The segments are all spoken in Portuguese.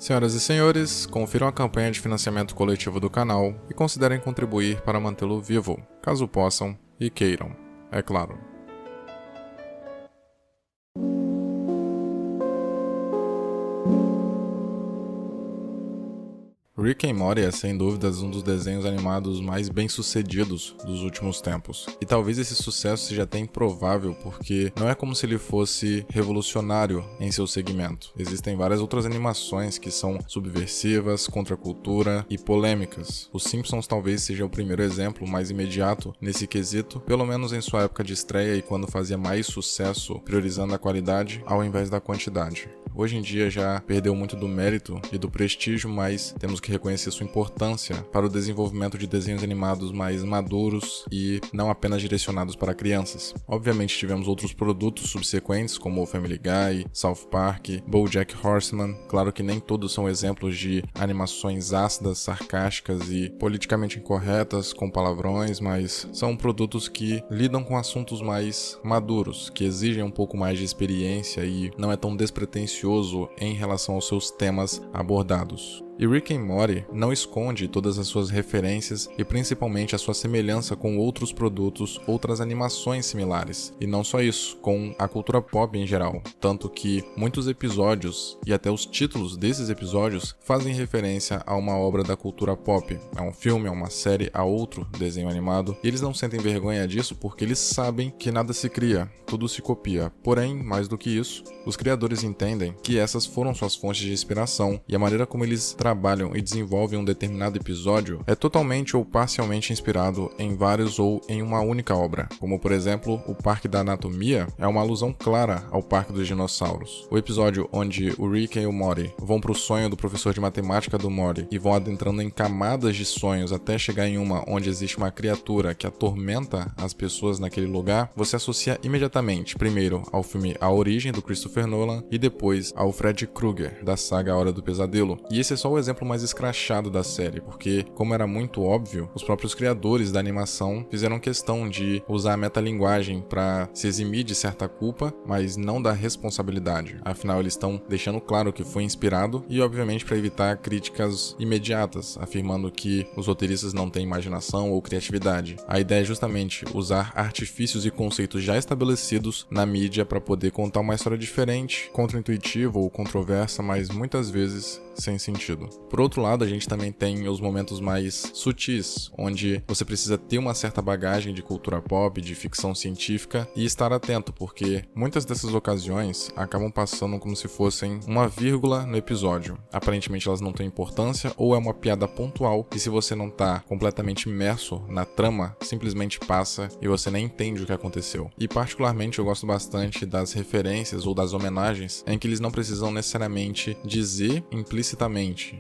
Senhoras e senhores, confiram a campanha de financiamento coletivo do canal e considerem contribuir para mantê-lo vivo, caso possam e queiram, é claro. Rick and Morty é sem dúvidas um dos desenhos animados mais bem-sucedidos dos últimos tempos. E talvez esse sucesso seja até improvável porque não é como se ele fosse revolucionário em seu segmento. Existem várias outras animações que são subversivas, contra a cultura e polêmicas. Os Simpsons talvez seja o primeiro exemplo mais imediato nesse quesito, pelo menos em sua época de estreia e quando fazia mais sucesso, priorizando a qualidade ao invés da quantidade. Hoje em dia já perdeu muito do mérito e do prestígio, mas temos que reconhecer sua importância para o desenvolvimento de desenhos animados mais maduros e não apenas direcionados para crianças. Obviamente tivemos outros produtos subsequentes como Family Guy, South Park, BoJack Horseman. Claro que nem todos são exemplos de animações ácidas, sarcásticas e politicamente incorretas com palavrões, mas são produtos que lidam com assuntos mais maduros, que exigem um pouco mais de experiência e não é tão despretensioso em relação aos seus temas abordados. E Rick and Morty não esconde todas as suas referências e principalmente a sua semelhança com outros produtos, outras animações similares. E não só isso, com a cultura pop em geral. Tanto que muitos episódios e até os títulos desses episódios fazem referência a uma obra da cultura pop. A um filme, a uma série, a outro desenho animado. E eles não sentem vergonha disso porque eles sabem que nada se cria, tudo se copia. Porém, mais do que isso, os criadores entendem que essas foram suas fontes de inspiração e a maneira como eles trabalham e desenvolvem um determinado episódio é totalmente ou parcialmente inspirado em vários ou em uma única obra, como por exemplo, o Parque da Anatomia é uma alusão clara ao Parque dos Dinossauros. O episódio onde o Rick e o Morty vão para o sonho do professor de matemática do Morty e vão adentrando em camadas de sonhos até chegar em uma onde existe uma criatura que atormenta as pessoas naquele lugar, você associa imediatamente, primeiro ao filme A Origem do Christopher Nolan e depois ao Freddy Krueger da saga A Hora do Pesadelo. E esse é só o exemplo mais escrachado da série, porque, como era muito óbvio, os próprios criadores da animação fizeram questão de usar a metalinguagem para se eximir de certa culpa, mas não da responsabilidade. Afinal, eles estão deixando claro que foi inspirado e, obviamente, para evitar críticas imediatas, afirmando que os roteiristas não têm imaginação ou criatividade. A ideia é justamente usar artifícios e conceitos já estabelecidos na mídia para poder contar uma história diferente, contra-intuitiva ou controversa, mas muitas vezes sem sentido. Por outro lado, a gente também tem os momentos mais sutis, onde você precisa ter uma certa bagagem de cultura pop, de ficção científica e estar atento, porque muitas dessas ocasiões acabam passando como se fossem uma vírgula no episódio. Aparentemente elas não têm importância ou é uma piada pontual e se você não tá completamente imerso na trama, simplesmente passa e você nem entende o que aconteceu. E particularmente eu gosto bastante das referências ou das homenagens em que eles não precisam necessariamente dizer implicitamente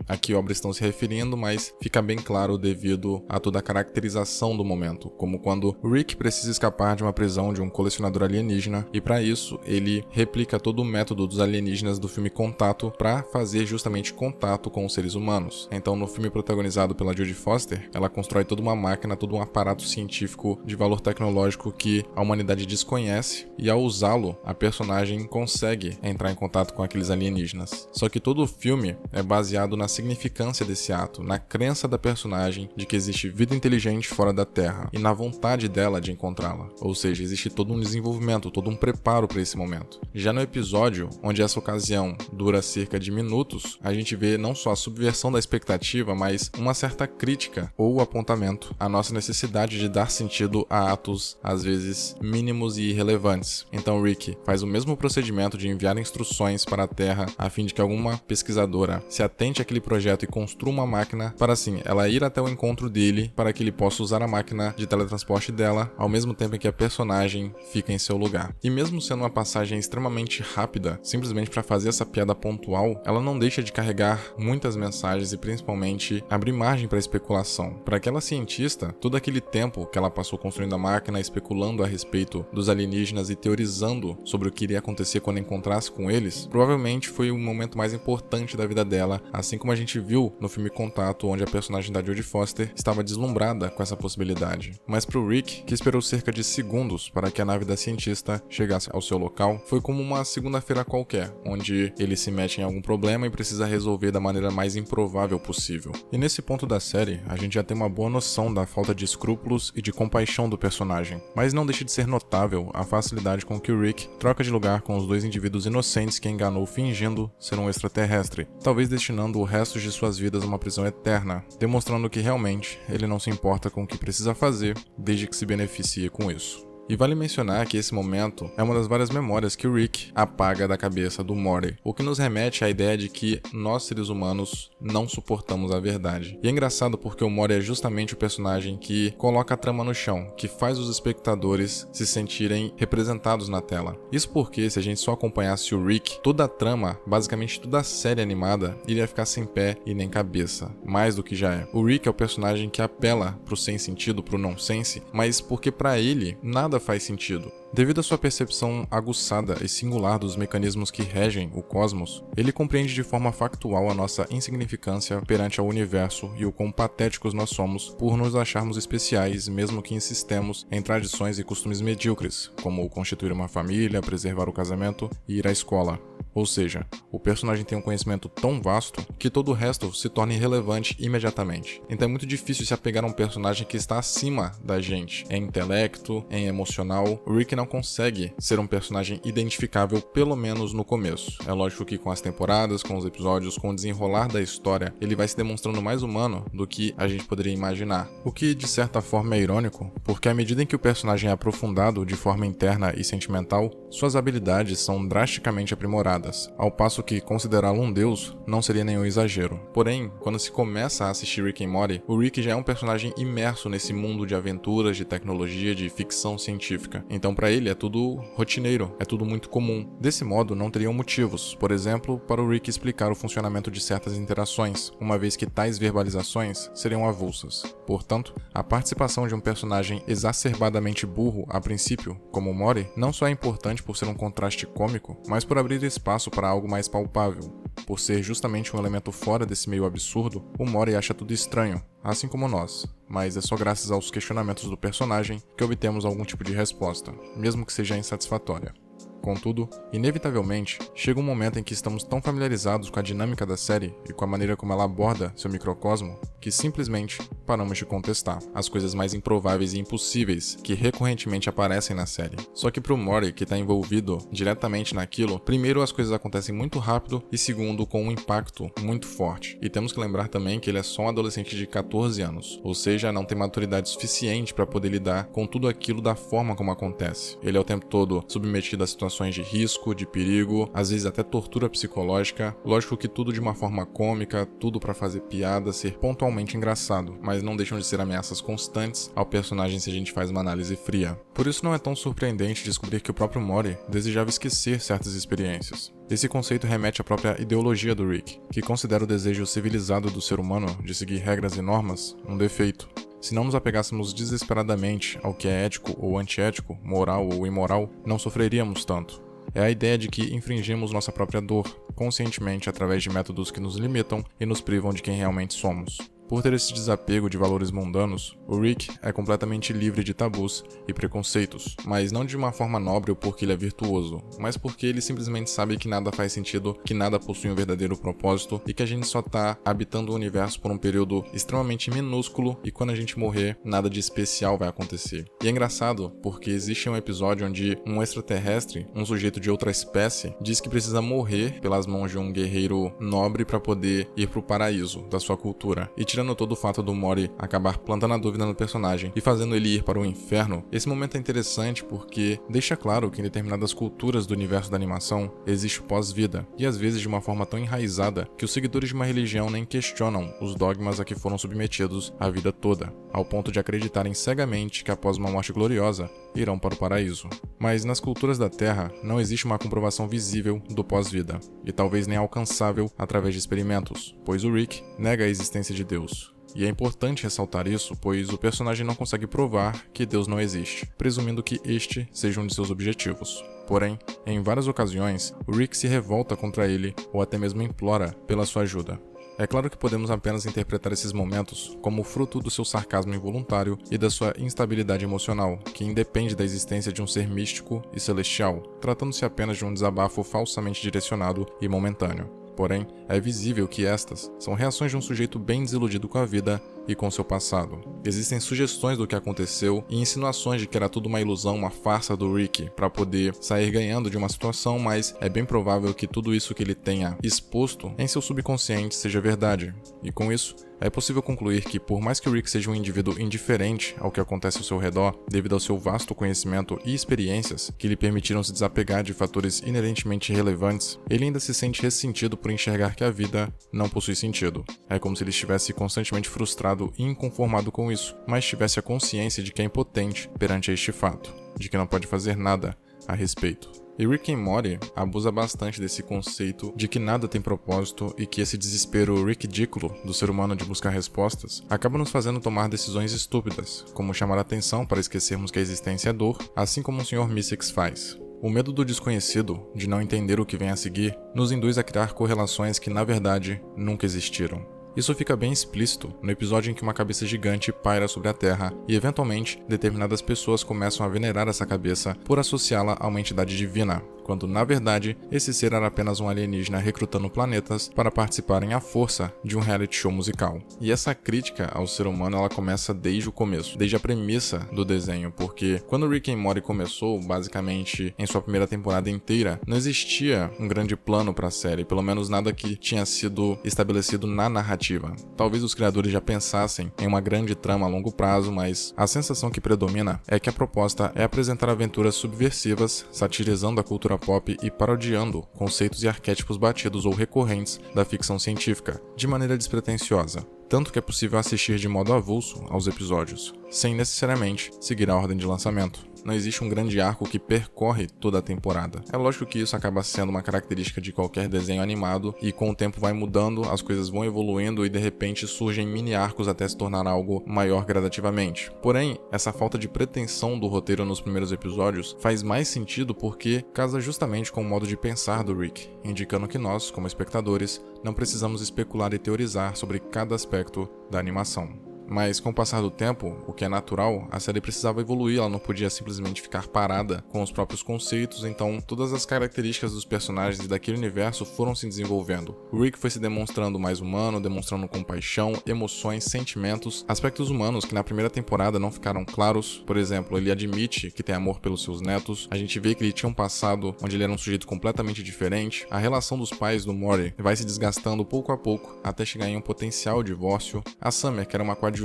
a que obra estão se referindo, mas fica bem claro devido a toda a caracterização do momento, como quando Rick precisa escapar de uma prisão de um colecionador alienígena e para isso ele replica todo o método dos alienígenas do filme Contato para fazer justamente contato com os seres humanos. Então no filme protagonizado pela Jodie Foster, ela constrói toda uma máquina, todo um aparato científico de valor tecnológico que a humanidade desconhece e ao usá-lo, a personagem consegue entrar em contato com aqueles alienígenas. Só que todo o filme é baseado na significância desse ato, na crença da personagem de que existe vida inteligente fora da Terra e na vontade dela de encontrá-la. Ou seja, existe todo um desenvolvimento, todo um preparo para esse momento. Já no episódio, onde essa ocasião dura cerca de minutos, a gente vê não só a subversão da expectativa, mas uma certa crítica ou apontamento à nossa necessidade de dar sentido a atos, às vezes, mínimos e irrelevantes. Então Rick faz o mesmo procedimento de enviar instruções para a Terra a fim de que alguma pesquisadora se atente àquele projeto e construa uma máquina para assim, ela ir até o encontro dele para que ele possa usar a máquina de teletransporte dela, ao mesmo tempo em que a personagem fica em seu lugar. E mesmo sendo uma passagem extremamente rápida, simplesmente para fazer essa piada pontual, ela não deixa de carregar muitas mensagens e principalmente abrir margem para especulação. Para aquela cientista, todo aquele tempo que ela passou construindo a máquina, especulando a respeito dos alienígenas e teorizando sobre o que iria acontecer quando encontrasse com eles, provavelmente foi o momento mais importante da vida dela, assim como a gente viu no filme Contato, onde a personagem da Jodie Foster estava deslumbrada com essa possibilidade. Mas pro Rick, que esperou cerca de segundos para que a nave da cientista chegasse ao seu local, foi como uma segunda-feira qualquer, onde ele se mete em algum problema e precisa resolver da maneira mais improvável possível. E nesse ponto da série, a gente já tem uma boa noção da falta de escrúpulos e de compaixão do personagem, mas não deixa de ser notável a facilidade com que o Rick troca de lugar com os dois indivíduos inocentes que enganou fingindo ser um extraterrestre, talvez destinando o resto de suas vidas a uma prisão eterna, demonstrando que realmente ele não se importa com o que precisa fazer, desde que se beneficie com isso. E vale mencionar que esse momento é uma das várias memórias que o Rick apaga da cabeça do Morty, o que nos remete à ideia de que nós, seres humanos, não suportamos a verdade. E é engraçado porque o Morty é justamente o personagem que coloca a trama no chão, que faz os espectadores se sentirem representados na tela. Isso porque, se a gente só acompanhasse o Rick, toda a trama, basicamente toda a série animada, iria ficar sem pé e nem cabeça, mais do que já é. O Rick é o personagem que apela pro sem sentido, pro nonsense, mas porque pra ele, nada faz sentido. Devido à sua percepção aguçada e singular dos mecanismos que regem o cosmos, ele compreende de forma factual a nossa insignificância perante ao universo e o quão patéticos nós somos por nos acharmos especiais, mesmo que insistemos em tradições e costumes medíocres, como constituir uma família, preservar o casamento e ir à escola. Ou seja, o personagem tem um conhecimento tão vasto que todo o resto se torna irrelevante imediatamente. Então é muito difícil se apegar a um personagem que está acima da gente, em intelecto, em emocional. O Rick não consegue ser um personagem identificável, pelo menos no começo. É lógico que com as temporadas, com os episódios, com o desenrolar da história, ele vai se demonstrando mais humano do que a gente poderia imaginar. O que, de certa forma, é irônico, porque à medida em que o personagem é aprofundado de forma interna e sentimental, suas habilidades são drasticamente aprimoradas, ao passo que considerá-lo um deus não seria nenhum exagero. Porém, quando se começa a assistir Rick and Morty, o Rick já é um personagem imerso nesse mundo de aventuras, de tecnologia, de ficção científica. Então para ele é tudo rotineiro, é tudo muito comum. Desse modo, não teriam motivos, por exemplo, para o Rick explicar o funcionamento de certas interações, uma vez que tais verbalizações seriam avulsas. Portanto, a participação de um personagem exacerbadamente burro a princípio, como o Morty, não só é importante por ser um contraste cômico, mas por abrir espaço para algo mais palpável. Por ser justamente um elemento fora desse meio absurdo, o Morty acha tudo estranho, assim como nós, mas é só graças aos questionamentos do personagem que obtemos algum tipo de resposta, mesmo que seja insatisfatória. Contudo, inevitavelmente, chega um momento em que estamos tão familiarizados com a dinâmica da série e com a maneira como ela aborda seu microcosmo, que simplesmente paramos de contestar as coisas mais improváveis e impossíveis que recorrentemente aparecem na série. Só que pro Morty, que está envolvido diretamente naquilo, primeiro as coisas acontecem muito rápido e segundo com um impacto muito forte. E temos que lembrar também que ele é só um adolescente de 14 anos, ou seja, não tem maturidade suficiente para poder lidar com tudo aquilo da forma como acontece. Ele é o tempo todo submetido a situações de risco, de perigo, às vezes até tortura psicológica. Lógico que tudo de uma forma cômica, tudo para fazer piada, ser pontualmente engraçado, mas não deixam de ser ameaças constantes ao personagem se a gente faz uma análise fria. Por isso não é tão surpreendente descobrir que o próprio Morty desejava esquecer certas experiências. Esse conceito remete à própria ideologia do Rick, que considera o desejo civilizado do ser humano de seguir regras e normas um defeito. Se não nos apegássemos desesperadamente ao que é ético ou antiético, moral ou imoral, não sofreríamos tanto. É a ideia de que infringimos nossa própria dor, conscientemente através de métodos que nos limitam e nos privam de quem realmente somos. Por ter esse desapego de valores mundanos, o Rick é completamente livre de tabus e preconceitos, mas não de uma forma nobre ou porque ele é virtuoso, mas porque ele simplesmente sabe que nada faz sentido, que nada possui um verdadeiro propósito e que a gente só tá habitando o universo por um período extremamente minúsculo e quando a gente morrer, nada de especial vai acontecer. E é engraçado porque existe um episódio onde um extraterrestre, um sujeito de outra espécie, diz que precisa morrer pelas mãos de um guerreiro nobre para poder ir pro paraíso da sua cultura. E tirando todo o fato do Morty acabar plantando a dúvida no personagem e fazendo ele ir para o inferno, esse momento é interessante porque deixa claro que em determinadas culturas do universo da animação existe o pós-vida, e às vezes de uma forma tão enraizada que os seguidores de uma religião nem questionam os dogmas a que foram submetidos a vida toda, ao ponto de acreditarem cegamente que após uma morte gloriosa, irão para o paraíso. Mas nas culturas da Terra não existe uma comprovação visível do pós-vida, e talvez nem alcançável através de experimentos, pois o Rick nega a existência de Deus. E é importante ressaltar isso, pois o personagem não consegue provar que Deus não existe, presumindo que este seja um de seus objetivos. Porém, em várias ocasiões, o Rick se revolta contra ele ou até mesmo implora pela sua ajuda. É claro que podemos apenas interpretar esses momentos como fruto do seu sarcasmo involuntário e da sua instabilidade emocional, que independe da existência de um ser místico e celestial, tratando-se apenas de um desabafo falsamente direcionado e momentâneo. Porém, é visível que estas são reações de um sujeito bem desiludido com a vida e com seu passado. Existem sugestões do que aconteceu e insinuações de que era tudo uma ilusão, uma farsa do Rick para poder sair ganhando de uma situação, mas é bem provável que tudo isso que ele tenha exposto em seu subconsciente seja verdade. E com isso, é possível concluir que, por mais que o Rick seja um indivíduo indiferente ao que acontece ao seu redor, devido ao seu vasto conhecimento e experiências que lhe permitiram se desapegar de fatores inerentemente relevantes, ele ainda se sente ressentido por enxergar que a vida não possui sentido. É como se ele estivesse constantemente frustrado e inconformado com isso, mas tivesse a consciência de que é impotente perante este fato, de que não pode fazer nada a respeito. E Rick and Morty abusa bastante desse conceito de que nada tem propósito e que esse desespero ridículo do ser humano de buscar respostas acaba nos fazendo tomar decisões estúpidas, como chamar a atenção para esquecermos que a existência é dor, assim como o Sr. Mystics faz. O medo do desconhecido, de não entender o que vem a seguir, nos induz a criar correlações que, na verdade, nunca existiram. Isso fica bem explícito no episódio em que uma cabeça gigante paira sobre a Terra e, eventualmente, determinadas pessoas começam a venerar essa cabeça por associá-la a uma entidade divina, quando, na verdade, esse ser era apenas um alienígena recrutando planetas para participarem à força de um reality show musical. E essa crítica ao ser humano ela começa desde o começo, desde a premissa do desenho, porque quando Rick and Morty começou, basicamente, em sua primeira temporada inteira, não existia um grande plano para a série, pelo menos nada que tinha sido estabelecido na narrativa. Talvez os criadores já pensassem em uma grande trama a longo prazo, mas a sensação que predomina é que a proposta é apresentar aventuras subversivas, satirizando a cultura pop e parodiando conceitos e arquétipos batidos ou recorrentes da ficção científica, de maneira despretensiosa. Tanto que é possível assistir de modo avulso aos episódios, sem necessariamente seguir a ordem de lançamento. Não existe um grande arco que percorre toda a temporada. É lógico que isso acaba sendo uma característica de qualquer desenho animado e com o tempo vai mudando, as coisas vão evoluindo e de repente surgem mini arcos até se tornar algo maior gradativamente. Porém, essa falta de pretensão do roteiro nos primeiros episódios faz mais sentido porque casa justamente com o modo de pensar do Rick, indicando que nós, como espectadores, não precisamos especular e teorizar sobre cada aspecto da animação. Mas com o passar do tempo, o que é natural, a série precisava evoluir, ela não podia simplesmente ficar parada com os próprios conceitos, então todas as características dos personagens e daquele universo foram se desenvolvendo. O Rick foi se demonstrando mais humano, demonstrando compaixão, emoções, sentimentos, aspectos humanos que na primeira temporada não ficaram claros. Por exemplo, ele admite que tem amor pelos seus netos, a gente vê que ele tinha um passado onde ele era um sujeito completamente diferente, a relação dos pais do Morty vai se desgastando pouco a pouco até chegar em um potencial divórcio. A Summer, que era uma coadjuvante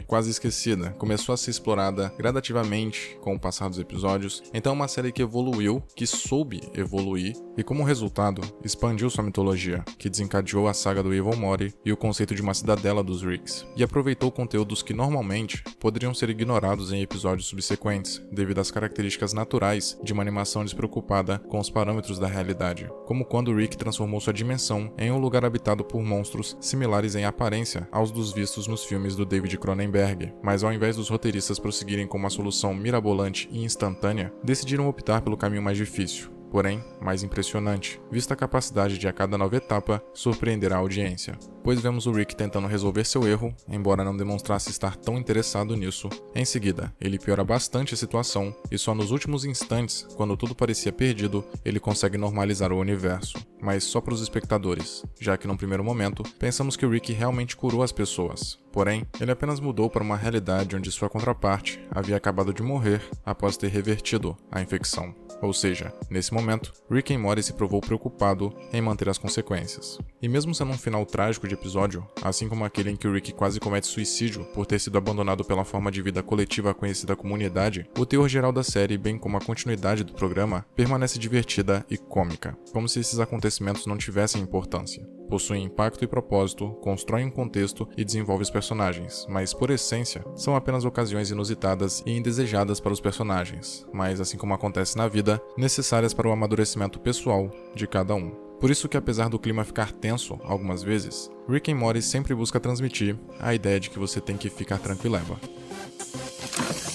quase esquecida, começou a ser explorada gradativamente com o passar dos episódios, então é uma série que evoluiu, que soube evoluir e como resultado, expandiu sua mitologia, que desencadeou a saga do Evil Morty e o conceito de uma cidadela dos Ricks, e aproveitou conteúdos que normalmente poderiam ser ignorados em episódios subsequentes, devido às características naturais de uma animação despreocupada com os parâmetros da realidade, como quando o Rick transformou sua dimensão em um lugar habitado por monstros similares em aparência aos dos vistos nos filmes do David Cronenberg, mas ao invés dos roteiristas prosseguirem com uma solução mirabolante e instantânea, decidiram optar pelo caminho mais difícil, porém mais impressionante, vista a capacidade de a cada nova etapa surpreender a audiência. Pois vemos o Rick tentando resolver seu erro, embora não demonstrasse estar tão interessado nisso. Em seguida, ele piora bastante a situação, e só nos últimos instantes, quando tudo parecia perdido, ele consegue normalizar o universo. Mas só para os espectadores, já que num primeiro momento, pensamos que o Rick realmente curou as pessoas. Porém, ele apenas mudou para uma realidade onde sua contraparte havia acabado de morrer após ter revertido a infecção. Ou seja, nesse momento, Rick and Morty se provou preocupado em manter as consequências. E mesmo sendo um final trágico de episódio, assim como aquele em que o Rick quase comete suicídio por ter sido abandonado pela forma de vida coletiva conhecida como Unidade, o teor geral da série, bem como a continuidade do programa, permanece divertida e cômica, como se esses acontecimentos não tivessem importância. Possuem impacto e propósito, constroem um contexto e desenvolvem os personagens, mas por essência, são apenas ocasiões inusitadas e indesejadas para os personagens, mas assim como acontece na vida, necessárias para o amadurecimento pessoal de cada um. Por isso que apesar do clima ficar tenso algumas vezes, Rick and Morty sempre busca transmitir a ideia de que você tem que ficar tranquileba.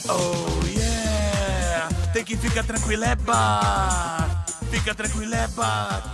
Oh yeah! Tem que fica tranquilo, é bar. Fica tranquilo, é bar.